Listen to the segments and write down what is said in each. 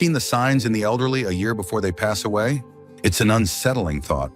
Seen the signs in the elderly a year before they pass away? It's an unsettling thought.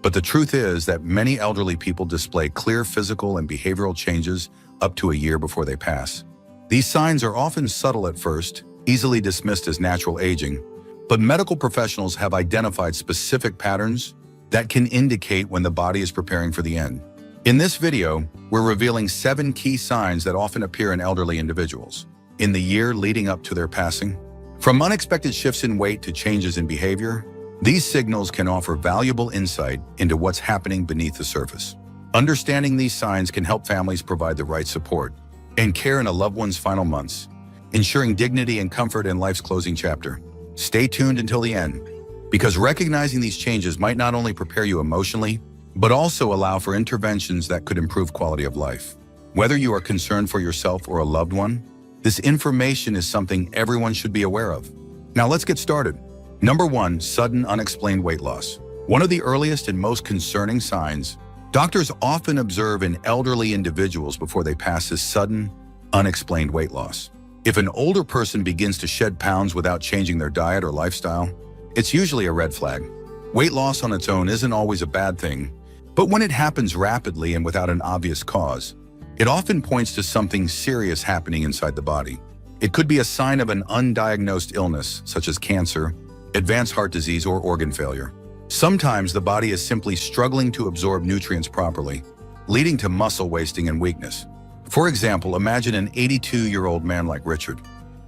But the truth is that many elderly people display clear physical and behavioral changes up to a year before they pass. These signs are often subtle at first, easily dismissed as natural aging, but medical professionals have identified specific patterns that can indicate when the body is preparing for the end. In this video, we're revealing 7 key signs that often appear in elderly individuals in the year leading up to their passing. From unexpected shifts in weight to changes in behavior, these signals can offer valuable insight into what's happening beneath the surface. Understanding these signs can help families provide the right support and care in a loved one's final months, ensuring dignity and comfort in life's closing chapter. Stay tuned until the end, because recognizing these changes might not only prepare you emotionally, but also allow for interventions that could improve quality of life. Whether you are concerned for yourself or a loved one, this information is something everyone should be aware of. Now let's get started. Number 1, sudden unexplained weight loss. One of the earliest and most concerning signs doctors often observe in elderly individuals before they pass is sudden, unexplained weight loss. If an older person begins to shed pounds without changing their diet or lifestyle, it's usually a red flag. Weight loss on its own isn't always a bad thing, but when it happens rapidly and without an obvious cause, it often points to something serious happening inside the body. It could be a sign of an undiagnosed illness, such as cancer, advanced heart disease, or organ failure. Sometimes the body is simply struggling to absorb nutrients properly, leading to muscle wasting and weakness. For example, imagine an 82-year-old man like Richard,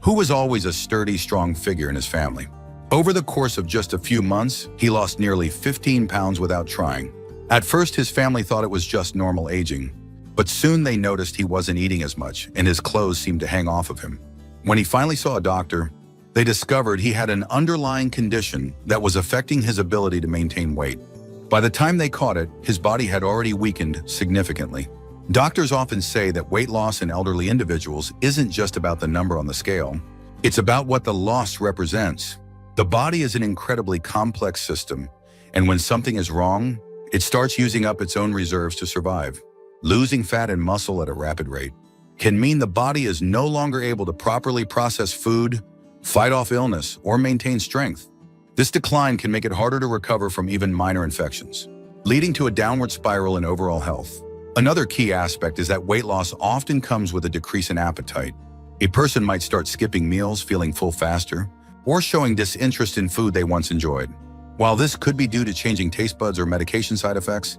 who was always a sturdy, strong figure in his family. Over the course of just a few months, he lost nearly 15 pounds without trying. At first, his family thought it was just normal aging, but soon they noticed he wasn't eating as much and his clothes seemed to hang off of him. When he finally saw a doctor, they discovered he had an underlying condition that was affecting his ability to maintain weight. By the time they caught it, his body had already weakened significantly. Doctors often say that weight loss in elderly individuals isn't just about the number on the scale. It's about what the loss represents. The body is an incredibly complex system, and when something is wrong, it starts using up its own reserves to survive. Losing fat and muscle at a rapid rate can mean the body is no longer able to properly process food, fight off illness, or maintain strength. This decline can make it harder to recover from even minor infections, leading to a downward spiral in overall health. Another key aspect is that weight loss often comes with a decrease in appetite. A person might start skipping meals, feeling full faster, or showing disinterest in food they once enjoyed. While this could be due to changing taste buds or medication side effects,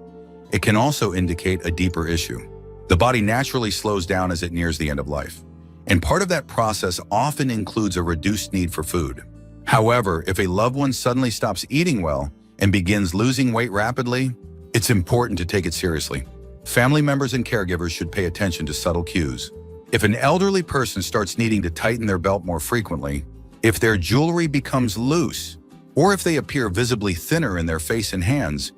it can also indicate a deeper issue. The body naturally slows down as it nears the end of life, and part of that process often includes a reduced need for food. However, if a loved one suddenly stops eating well and begins losing weight rapidly, it's important to take it seriously. Family members and caregivers should pay attention to subtle cues. If an elderly person starts needing to tighten their belt more frequently, if their jewelry becomes loose, or if they appear visibly thinner in their face and hands,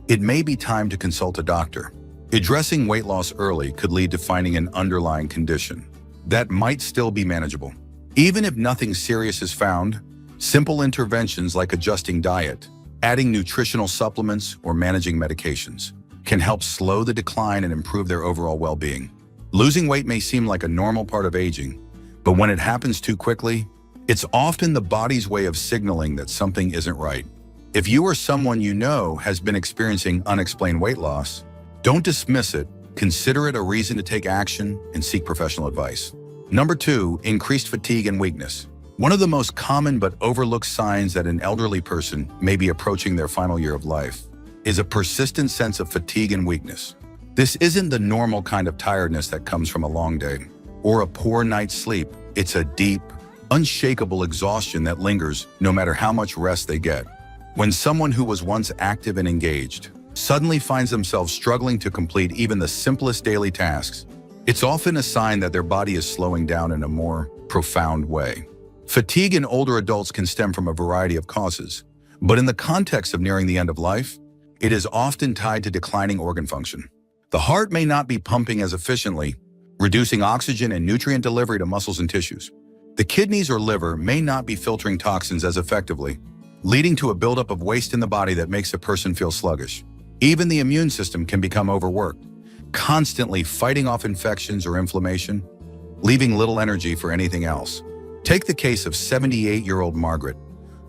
it may be time to consult a doctor. Addressing weight loss early could lead to finding an underlying condition that might still be manageable. Even if nothing serious is found, simple interventions like adjusting diet, adding nutritional supplements, or managing medications can help slow the decline and improve their overall well-being. Losing weight may seem like a normal part of aging, but when it happens too quickly, it's often the body's way of signaling that something isn't right. If you or someone you know has been experiencing unexplained weight loss, don't dismiss it. Consider it a reason to take action and seek professional advice. Number 2, increased fatigue and weakness. One of the most common but overlooked signs that an elderly person may be approaching their final year of life is a persistent sense of fatigue and weakness. This isn't the normal kind of tiredness that comes from a long day or a poor night's sleep. It's a deep, unshakable exhaustion that lingers no matter how much rest they get. When someone who was once active and engaged suddenly finds themselves struggling to complete even the simplest daily tasks, it's often a sign that their body is slowing down in a more profound way. Fatigue in older adults can stem from a variety of causes, but in the context of nearing the end of life, it is often tied to declining organ function. The heart may not be pumping as efficiently, reducing oxygen and nutrient delivery to muscles and tissues. The kidneys or liver may not be filtering toxins as effectively, leading to a buildup of waste in the body that makes a person feel sluggish. Even the immune system can become overworked, constantly fighting off infections or inflammation, leaving little energy for anything else. Take the case of 78-year-old Margaret,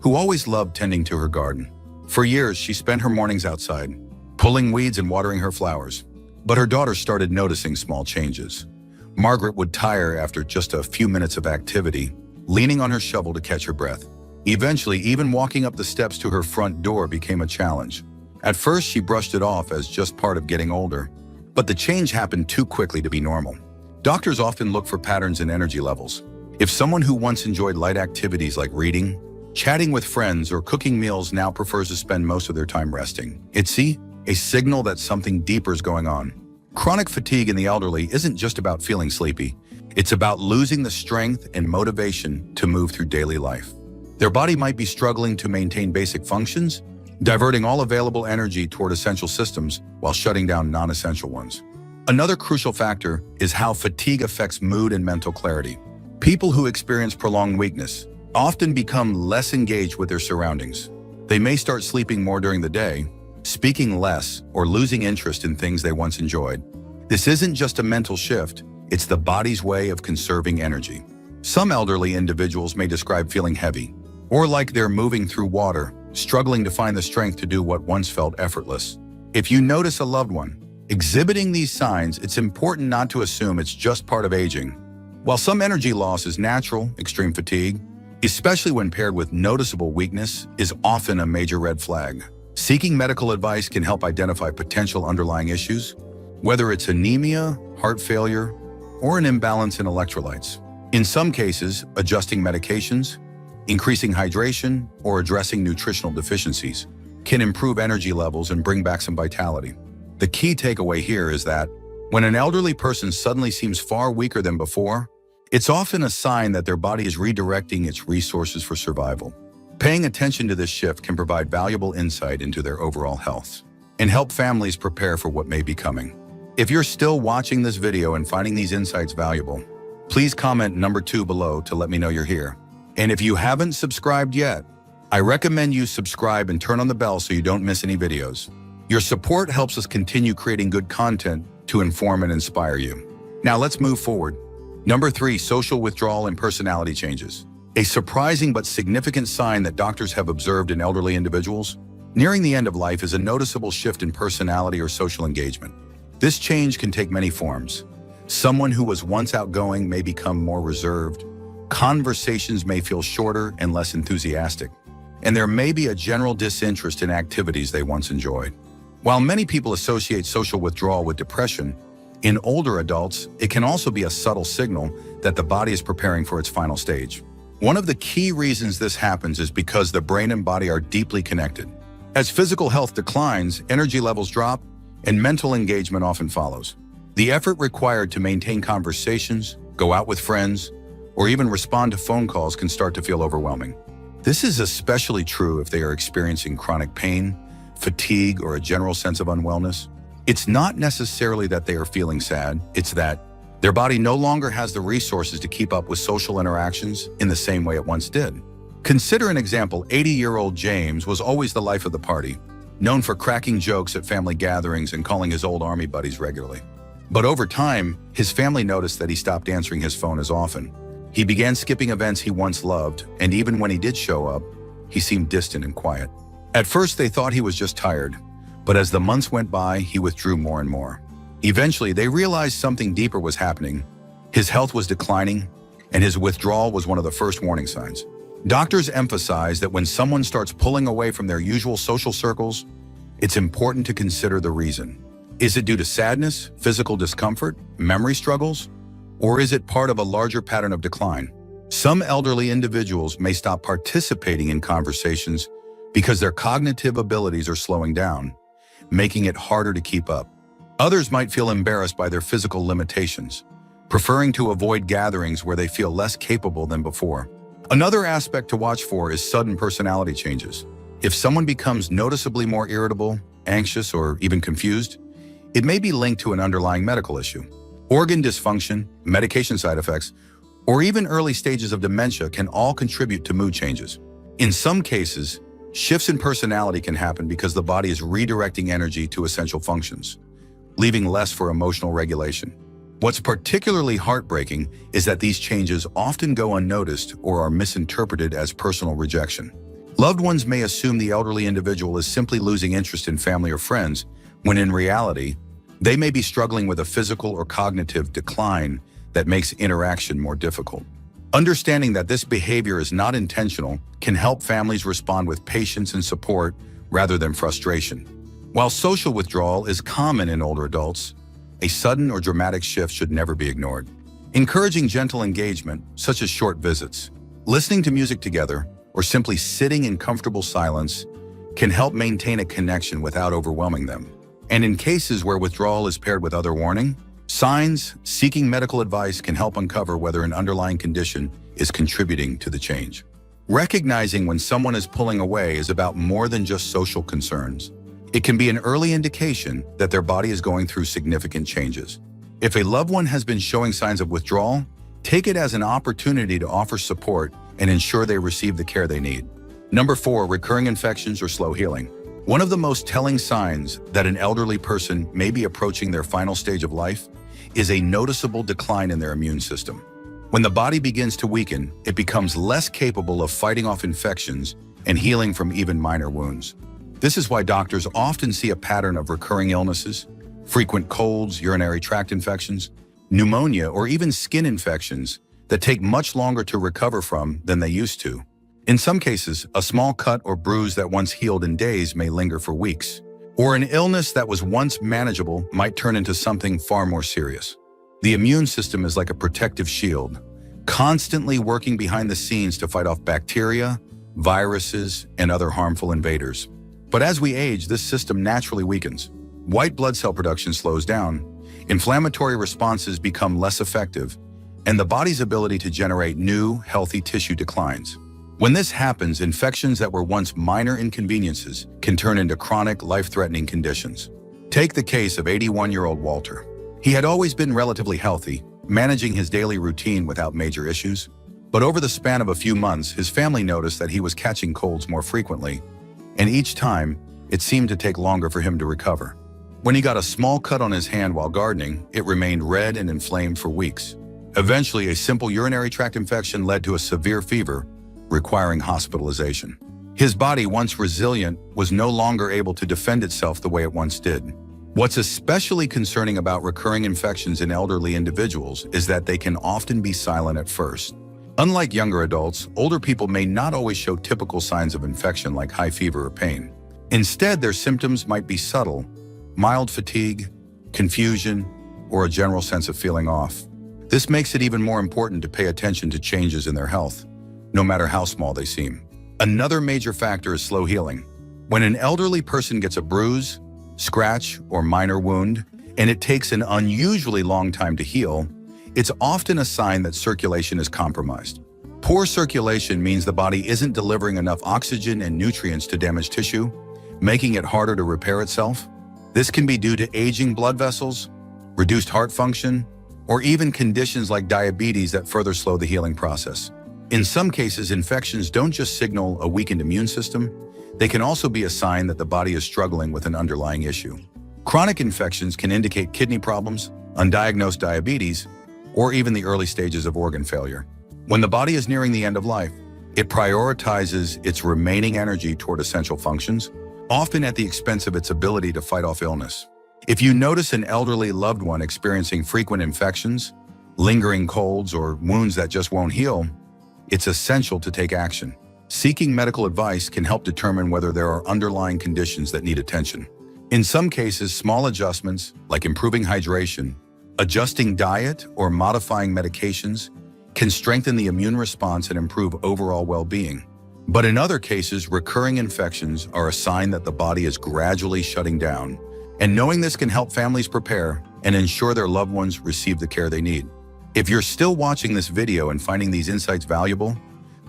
who always loved tending to her garden. For years, she spent her mornings outside, pulling weeds and watering her flowers. But her daughter started noticing small changes. Margaret would tire after just a few minutes of activity, leaning on her shovel to catch her breath. Eventually, even walking up the steps to her front door became a challenge. At first, she brushed it off as just part of getting older, but the change happened too quickly to be normal. Doctors often look for patterns in energy levels. If someone who once enjoyed light activities like reading, chatting with friends, or cooking meals now prefers to spend most of their time resting, it's a signal that something deeper is going on. Chronic fatigue in the elderly isn't just about feeling sleepy. It's about losing the strength and motivation to move through daily life. Their body might be struggling to maintain basic functions, diverting all available energy toward essential systems while shutting down non-essential ones. Another crucial factor is how fatigue affects mood and mental clarity. People who experience prolonged weakness often become less engaged with their surroundings. They may start sleeping more during the day, speaking less, or losing interest in things they once enjoyed. This isn't just a mental shift, it's the body's way of conserving energy. Some elderly individuals may describe feeling heavy, or like they're moving through water, struggling to find the strength to do what once felt effortless. If you notice a loved one exhibiting these signs, it's important not to assume it's just part of aging. While some energy loss is natural, extreme fatigue, especially when paired with noticeable weakness, is often a major red flag. Seeking medical advice can help identify potential underlying issues, whether it's anemia, heart failure, or an imbalance in electrolytes. In some cases, adjusting medications, increasing hydration, or addressing nutritional deficiencies can improve energy levels and bring back some vitality. The key takeaway here is that when an elderly person suddenly seems far weaker than before, it's often a sign that their body is redirecting its resources for survival. Paying attention to this shift can provide valuable insight into their overall health and help families prepare for what may be coming. If you're still watching this video and finding these insights valuable, please comment number 2 below to let me know you're here. And if you haven't subscribed yet, I recommend you subscribe and turn on the bell so you don't miss any videos. Your support helps us continue creating good content to inform and inspire you. Now let's move forward. Number 3, social withdrawal and personality changes. A surprising but significant sign that doctors have observed in elderly individuals nearing the end of life is a noticeable shift in personality or social engagement. This change can take many forms. Someone who was once outgoing may become more reserved. Conversations may feel shorter and less enthusiastic, and there may be a general disinterest in activities they once enjoyed. While many people associate social withdrawal with depression, in older adults, it can also be a subtle signal that the body is preparing for its final stage. One of the key reasons this happens is because the brain and body are deeply connected. As physical health declines, energy levels drop, and mental engagement often follows. The effort required to maintain conversations, go out with friends, or even respond to phone calls can start to feel overwhelming. This is especially true if they are experiencing chronic pain, fatigue, or a general sense of unwellness. It's not necessarily that they are feeling sad, it's that their body no longer has the resources to keep up with social interactions in the same way it once did. Consider an example. 80-year-old James was always the life of the party, known for cracking jokes at family gatherings and calling his old army buddies regularly. But over time, his family noticed that he stopped answering his phone as often. He began skipping events he once loved, and even when he did show up, he seemed distant and quiet. At first, they thought he was just tired, but as the months went by, he withdrew more and more. Eventually, they realized something deeper was happening. His health was declining, and his withdrawal was one of the first warning signs. Doctors emphasize that when someone starts pulling away from their usual social circles, it's important to consider the reason. Is it due to sadness, physical discomfort, memory struggles, or is it part of a larger pattern of decline? Some elderly individuals may stop participating in conversations because their cognitive abilities are slowing down, making it harder to keep up. Others might feel embarrassed by their physical limitations, preferring to avoid gatherings where they feel less capable than before. Another aspect to watch for is sudden personality changes. If someone becomes noticeably more irritable, anxious, or even confused, it may be linked to an underlying medical issue. Organ dysfunction, medication side effects, or even early stages of dementia can all contribute to mood changes. In some cases, shifts in personality can happen because the body is redirecting energy to essential functions, leaving less for emotional regulation. What's particularly heartbreaking is that these changes often go unnoticed or are misinterpreted as personal rejection. Loved ones may assume the elderly individual is simply losing interest in family or friends, when in reality, they may be struggling with a physical or cognitive decline that makes interaction more difficult. Understanding that this behavior is not intentional can help families respond with patience and support rather than frustration. While social withdrawal is common in older adults, a sudden or dramatic shift should never be ignored. Encouraging gentle engagement, such as short visits, listening to music together, or simply sitting in comfortable silence, can help maintain a connection without overwhelming them. And in cases where withdrawal is paired with other warning signs, seeking medical advice can help uncover whether an underlying condition is contributing to the change. Recognizing when someone is pulling away is about more than just social concerns. It can be an early indication that their body is going through significant changes. If a loved one has been showing signs of withdrawal, take it as an opportunity to offer support and ensure they receive the care they need. Number 4, recurring infections or slow healing. One of the most telling signs that an elderly person may be approaching their final stage of life is a noticeable decline in their immune system. When the body begins to weaken, it becomes less capable of fighting off infections and healing from even minor wounds. This is why doctors often see a pattern of recurring illnesses, frequent colds, urinary tract infections, pneumonia, or even skin infections that take much longer to recover from than they used to. In some cases, a small cut or bruise that once healed in days may linger for weeks, or an illness that was once manageable might turn into something far more serious. The immune system is like a protective shield, constantly working behind the scenes to fight off bacteria, viruses, and other harmful invaders. But as we age, this system naturally weakens. White blood cell production slows down, inflammatory responses become less effective, and the body's ability to generate new, healthy tissue declines. When this happens, infections that were once minor inconveniences can turn into chronic, life-threatening conditions. Take the case of 81-year-old Walter. He had always been relatively healthy, managing his daily routine without major issues. But over the span of a few months, his family noticed that he was catching colds more frequently, and each time, it seemed to take longer for him to recover. When he got a small cut on his hand while gardening, it remained red and inflamed for weeks. Eventually, a simple urinary tract infection led to a severe fever, requiring hospitalization. His body, once resilient, was no longer able to defend itself the way it once did. What's especially concerning about recurring infections in elderly individuals is that they can often be silent at first. Unlike younger adults, older people may not always show typical signs of infection like high fever or pain. Instead, their symptoms might be subtle: mild fatigue, confusion, or a general sense of feeling off. This makes it even more important to pay attention to changes in their health, no matter how small they seem. Another major factor is slow healing. When an elderly person gets a bruise, scratch, or minor wound, and it takes an unusually long time to heal, it's often a sign that circulation is compromised. Poor circulation means the body isn't delivering enough oxygen and nutrients to damaged tissue, making it harder to repair itself. This can be due to aging blood vessels, reduced heart function, or even conditions like diabetes that further slow the healing process. In some cases, infections don't just signal a weakened immune system, they can also be a sign that the body is struggling with an underlying issue. Chronic infections can indicate kidney problems, undiagnosed diabetes, or even the early stages of organ failure. When the body is nearing the end of life, it prioritizes its remaining energy toward essential functions, often at the expense of its ability to fight off illness. If you notice an elderly loved one experiencing frequent infections, lingering colds, or wounds that just won't heal, it's essential to take action. Seeking medical advice can help determine whether there are underlying conditions that need attention. In some cases, small adjustments, like improving hydration, adjusting diet, or modifying medications, can strengthen the immune response and improve overall well-being. But in other cases, recurring infections are a sign that the body is gradually shutting down, and knowing this can help families prepare and ensure their loved ones receive the care they need. If you're still watching this video and finding these insights valuable,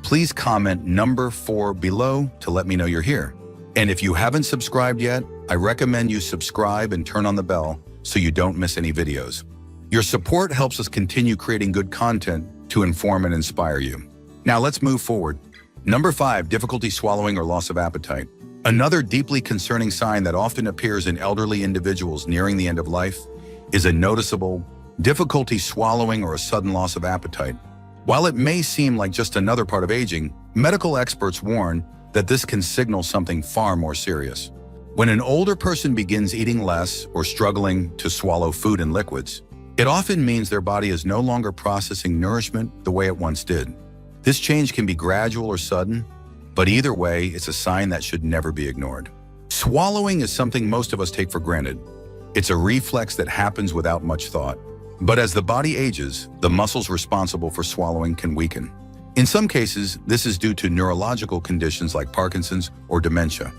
please comment number 4 below to let me know you're here. And if you haven't subscribed yet, I recommend you subscribe and turn on the bell so you don't miss any videos. Your support helps us continue creating good content to inform and inspire you. Now let's move forward. Number 5, difficulty swallowing or loss of appetite. Another deeply concerning sign that often appears in elderly individuals nearing the end of life is a noticeable difficulty swallowing, or a sudden loss of appetite. While it may seem like just another part of aging, medical experts warn that this can signal something far more serious. When an older person begins eating less or struggling to swallow food and liquids, it often means their body is no longer processing nourishment the way it once did. This change can be gradual or sudden, but either way, it's a sign that should never be ignored. Swallowing is something most of us take for granted. It's a reflex that happens without much thought. But as the body ages, the muscles responsible for swallowing can weaken. In some cases, this is due to neurological conditions like Parkinson's or dementia,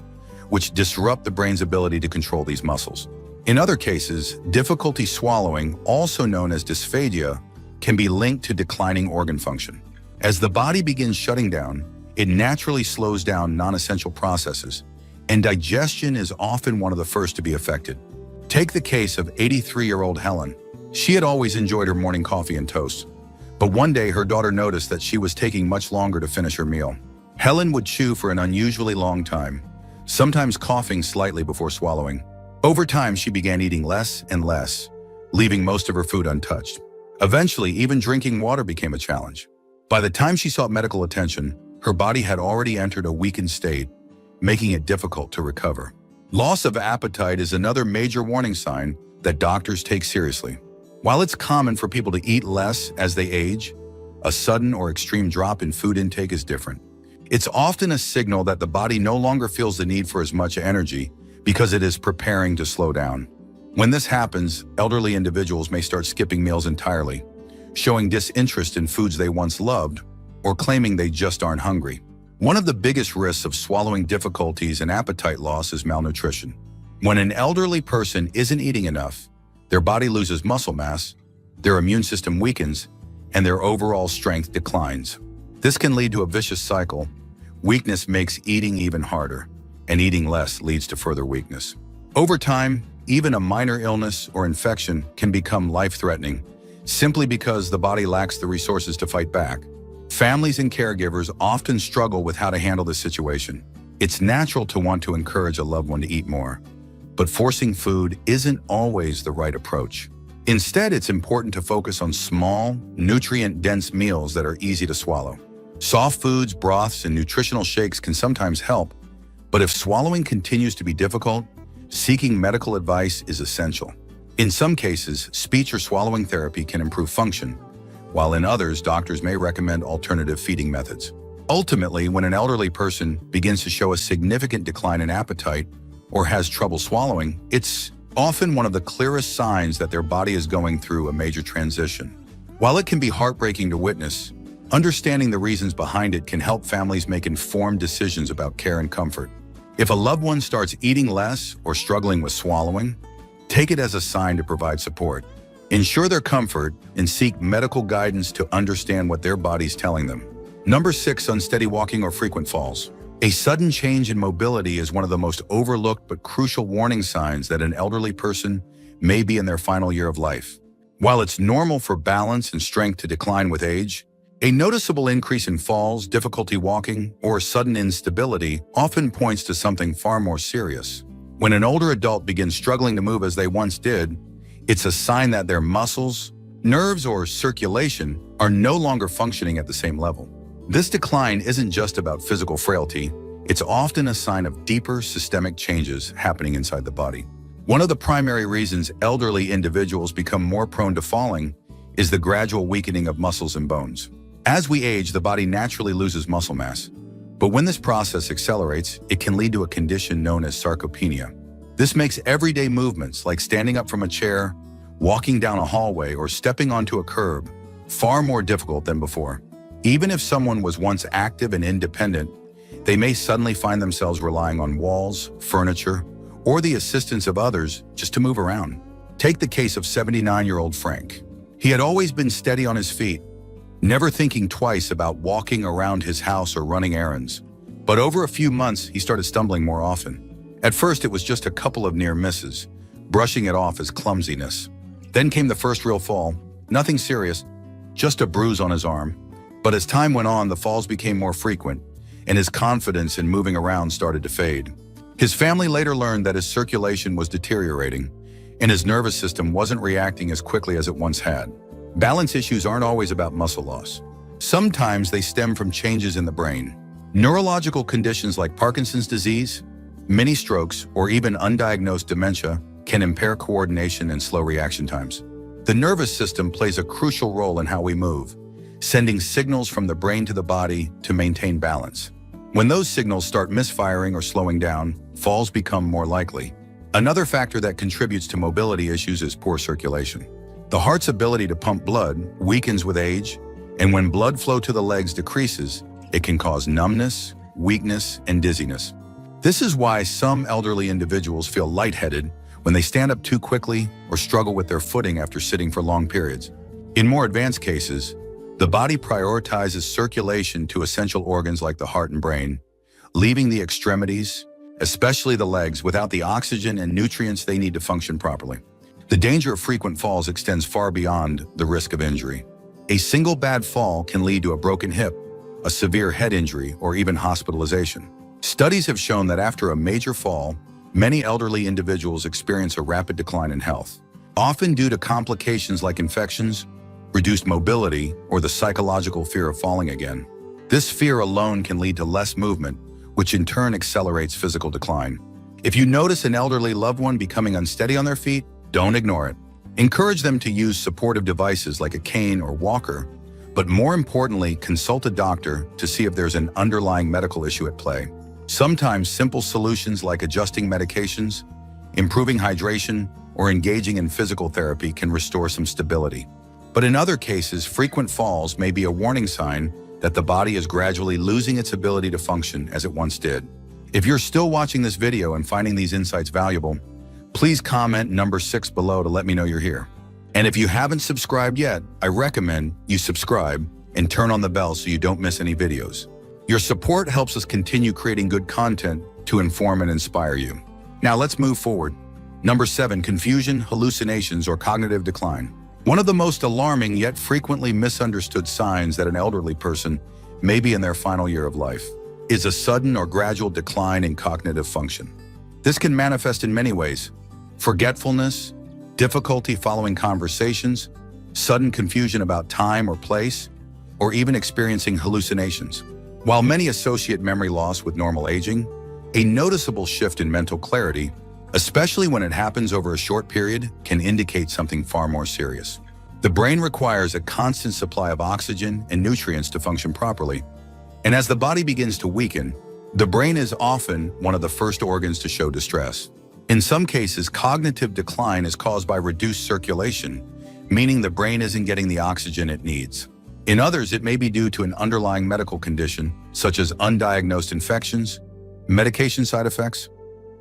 which disrupt the brain's ability to control these muscles. In other cases, difficulty swallowing, also known as dysphagia, can be linked to declining organ function. As the body begins shutting down, it naturally slows down non-essential processes, and digestion is often one of the first to be affected. Take the case of 83-year-old Helen. She had always enjoyed her morning coffee and toast, but one day her daughter noticed that she was taking much longer to finish her meal. Helen would chew for an unusually long time, sometimes coughing slightly before swallowing. Over time, she began eating less and less, leaving most of her food untouched. Eventually, even drinking water became a challenge. By the time she sought medical attention, her body had already entered a weakened state, making it difficult to recover. Loss of appetite is another major warning sign that doctors take seriously. While it's common for people to eat less as they age, a sudden or extreme drop in food intake is different. It's often a signal that the body no longer feels the need for as much energy because it is preparing to slow down. When this happens, elderly individuals may start skipping meals entirely, showing disinterest in foods they once loved, or claiming they just aren't hungry. One of the biggest risks of swallowing difficulties and appetite loss is malnutrition. When an elderly person isn't eating enough, their body loses muscle mass, their immune system weakens, and their overall strength declines. This can lead to a vicious cycle. Weakness makes eating even harder, and eating less leads to further weakness. Over time, even a minor illness or infection can become life-threatening, simply because the body lacks the resources to fight back. Families and caregivers often struggle with how to handle this situation. It's natural to want to encourage a loved one to eat more, but forcing food isn't always the right approach. Instead, it's important to focus on small, nutrient-dense meals that are easy to swallow. Soft foods, broths, and nutritional shakes can sometimes help, but if swallowing continues to be difficult, seeking medical advice is essential. In some cases, speech or swallowing therapy can improve function, while in others, doctors may recommend alternative feeding methods. Ultimately, when an elderly person begins to show a significant decline in appetite or has trouble swallowing, it's often one of the clearest signs that their body is going through a major transition. While it can be heartbreaking to witness, understanding the reasons behind it can help families make informed decisions about care and comfort. If a loved one starts eating less or struggling with swallowing, take it as a sign to provide support. Ensure their comfort and seek medical guidance to understand what their body's telling them. Number 6, unsteady walking or frequent falls. A sudden change in mobility is one of the most overlooked but crucial warning signs that an elderly person may be in their final year of life. While it's normal for balance and strength to decline with age, a noticeable increase in falls, difficulty walking, or sudden instability often points to something far more serious. When an older adult begins struggling to move as they once did, it's a sign that their muscles, nerves, or circulation are no longer functioning at the same level. This decline isn't just about physical frailty, it's often a sign of deeper systemic changes happening inside the body. One of the primary reasons elderly individuals become more prone to falling is the gradual weakening of muscles and bones. As we age, the body naturally loses muscle mass, but when this process accelerates, it can lead to a condition known as sarcopenia. This makes everyday movements like standing up from a chair, walking down a hallway, or stepping onto a curb far more difficult than before. Even if someone was once active and independent, they may suddenly find themselves relying on walls, furniture, or the assistance of others just to move around. Take the case of 79-year-old Frank. He had always been steady on his feet, never thinking twice about walking around his house or running errands. But over a few months, he started stumbling more often. At first, it was just a couple of near misses, brushing it off as clumsiness. Then came the first real fall, nothing serious, just a bruise on his arm. But as time went on, the falls became more frequent, and his confidence in moving around started to fade. His family later learned that his circulation was deteriorating, and his nervous system wasn't reacting as quickly as it once had. Balance issues aren't always about muscle loss. Sometimes they stem from changes in the brain. Neurological conditions like Parkinson's disease, mini strokes, or even undiagnosed dementia can impair coordination and slow reaction times. The nervous system plays a crucial role in how we move, sending signals from the brain to the body to maintain balance. When those signals start misfiring or slowing down, falls become more likely. Another factor that contributes to mobility issues is poor circulation. The heart's ability to pump blood weakens with age, and when blood flow to the legs decreases, it can cause numbness, weakness, and dizziness. This is why some elderly individuals feel lightheaded when they stand up too quickly or struggle with their footing after sitting for long periods. In more advanced cases, the body prioritizes circulation to essential organs like the heart and brain, leaving the extremities, especially the legs, without the oxygen and nutrients they need to function properly. The danger of frequent falls extends far beyond the risk of injury. A single bad fall can lead to a broken hip, a severe head injury, or even hospitalization. Studies have shown that after a major fall, many elderly individuals experience a rapid decline in health, often due to complications like infections, reduced mobility, or the psychological fear of falling again. This fear alone can lead to less movement, which in turn accelerates physical decline. If you notice an elderly loved one becoming unsteady on their feet, don't ignore it. Encourage them to use supportive devices like a cane or walker, but more importantly, consult a doctor to see if there's an underlying medical issue at play. Sometimes simple solutions like adjusting medications, improving hydration, or engaging in physical therapy can restore some stability. But in other cases, frequent falls may be a warning sign that the body is gradually losing its ability to function as it once did. If you're still watching this video and finding these insights valuable, please comment number 6 below to let me know you're here. And if you haven't subscribed yet, I recommend you subscribe and turn on the bell so you don't miss any videos. Your support helps us continue creating good content to inform and inspire you. Now let's move forward. Number 7, confusion, hallucinations, or cognitive decline. One of the most alarming yet frequently misunderstood signs that an elderly person may be in their final year of life is a sudden or gradual decline in cognitive function. This can manifest in many ways: forgetfulness, difficulty following conversations, sudden confusion about time or place, or even experiencing hallucinations. While many associate memory loss with normal aging, a noticeable shift in mental clarity, especially when it happens over a short period, can indicate something far more serious. The brain requires a constant supply of oxygen and nutrients to function properly, and as the body begins to weaken, the brain is often one of the first organs to show distress. In some cases, cognitive decline is caused by reduced circulation, meaning the brain isn't getting the oxygen it needs. In others, it may be due to an underlying medical condition, such as undiagnosed infections, medication side effects,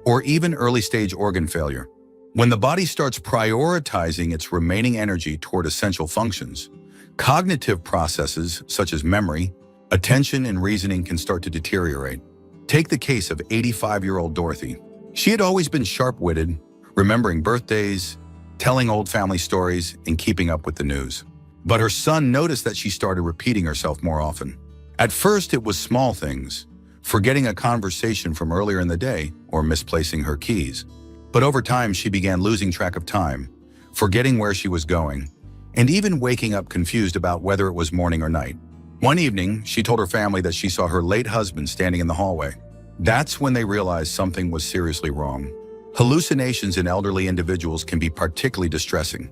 or even early-stage organ failure. When the body starts prioritizing its remaining energy toward essential functions, cognitive processes such as memory, attention, and reasoning can start to deteriorate. Take the case of 85-year-old Dorothy. She had always been sharp-witted, remembering birthdays, telling old family stories, and keeping up with the news. But her son noticed that she started repeating herself more often. At first, it was small things, forgetting a conversation from earlier in the day or misplacing her keys. But over time, she began losing track of time, forgetting where she was going, and even waking up confused about whether it was morning or night. One evening, she told her family that she saw her late husband standing in the hallway. That's when they realized something was seriously wrong. Hallucinations in elderly individuals can be particularly distressing,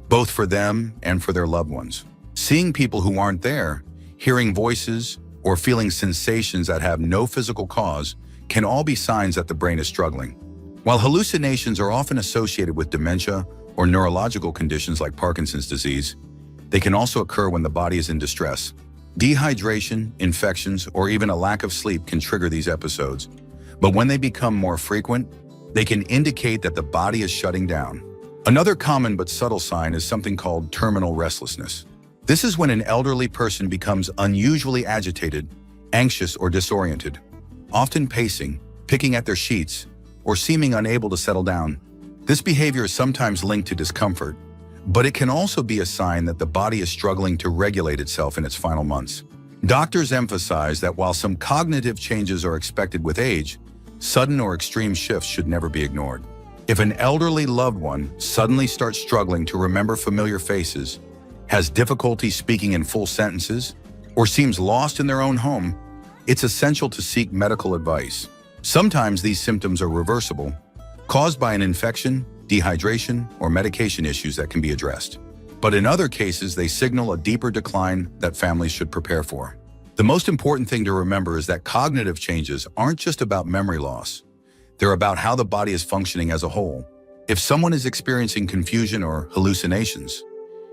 both for them and for their loved ones. Seeing people who aren't there, hearing voices, or feeling sensations that have no physical cause can all be signs that the brain is struggling. While hallucinations are often associated with dementia or neurological conditions like Parkinson's disease, they can also occur when the body is in distress. Dehydration, infections, or even a lack of sleep can trigger these episodes, but when they become more frequent, they can indicate that the body is shutting down. Another common but subtle sign is something called terminal restlessness. This is when an elderly person becomes unusually agitated, anxious, or disoriented, often pacing, picking at their sheets, or seeming unable to settle down. This behavior is sometimes linked to discomfort, but it can also be a sign that the body is struggling to regulate itself in its final months. Doctors emphasize that while some cognitive changes are expected with age, sudden or extreme shifts should never be ignored. If an elderly loved one suddenly starts struggling to remember familiar faces, has difficulty speaking in full sentences, or seems lost in their own home, it's essential to seek medical advice. Sometimes these symptoms are reversible, caused by an infection, dehydration, or medication issues that can be addressed. But in other cases, they signal a deeper decline that families should prepare for. The most important thing to remember is that cognitive changes aren't just about memory loss. They're about how the body is functioning as a whole. If someone is experiencing confusion or hallucinations,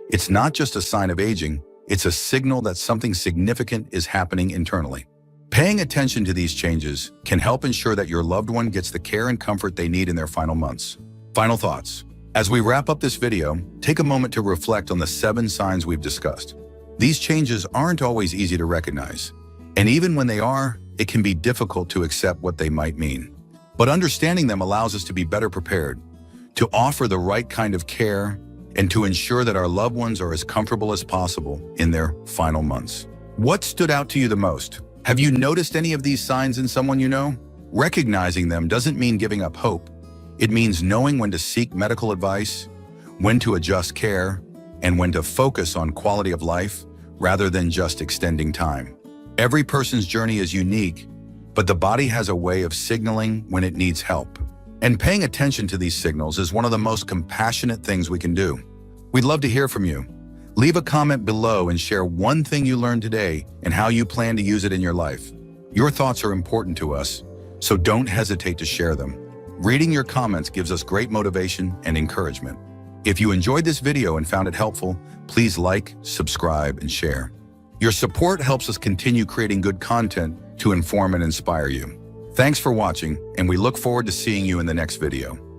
it's not just a sign of aging, it's a signal that something significant is happening internally. Paying attention to these changes can help ensure that your loved one gets the care and comfort they need in their final months. Final thoughts. As we wrap up this video, take a moment to reflect on the 7 signs we've discussed. These changes aren't always easy to recognize, and even when they are, it can be difficult to accept what they might mean. But understanding them allows us to be better prepared, to offer the right kind of care, and to ensure that our loved ones are as comfortable as possible in their final months. What stood out to you the most? Have you noticed any of these signs in someone you know? Recognizing them doesn't mean giving up hope. It means knowing when to seek medical advice, when to adjust care, and when to focus on quality of life rather than just extending time. Every person's journey is unique, but the body has a way of signaling when it needs help. And paying attention to these signals is one of the most compassionate things we can do. We'd love to hear from you. Leave a comment below and share one thing you learned today and how you plan to use it in your life. Your thoughts are important to us, so don't hesitate to share them. Reading your comments gives us great motivation and encouragement. If you enjoyed this video and found it helpful, please like, subscribe, and share. Your support helps us continue creating good content to inform and inspire you. Thanks for watching, and we look forward to seeing you in the next video.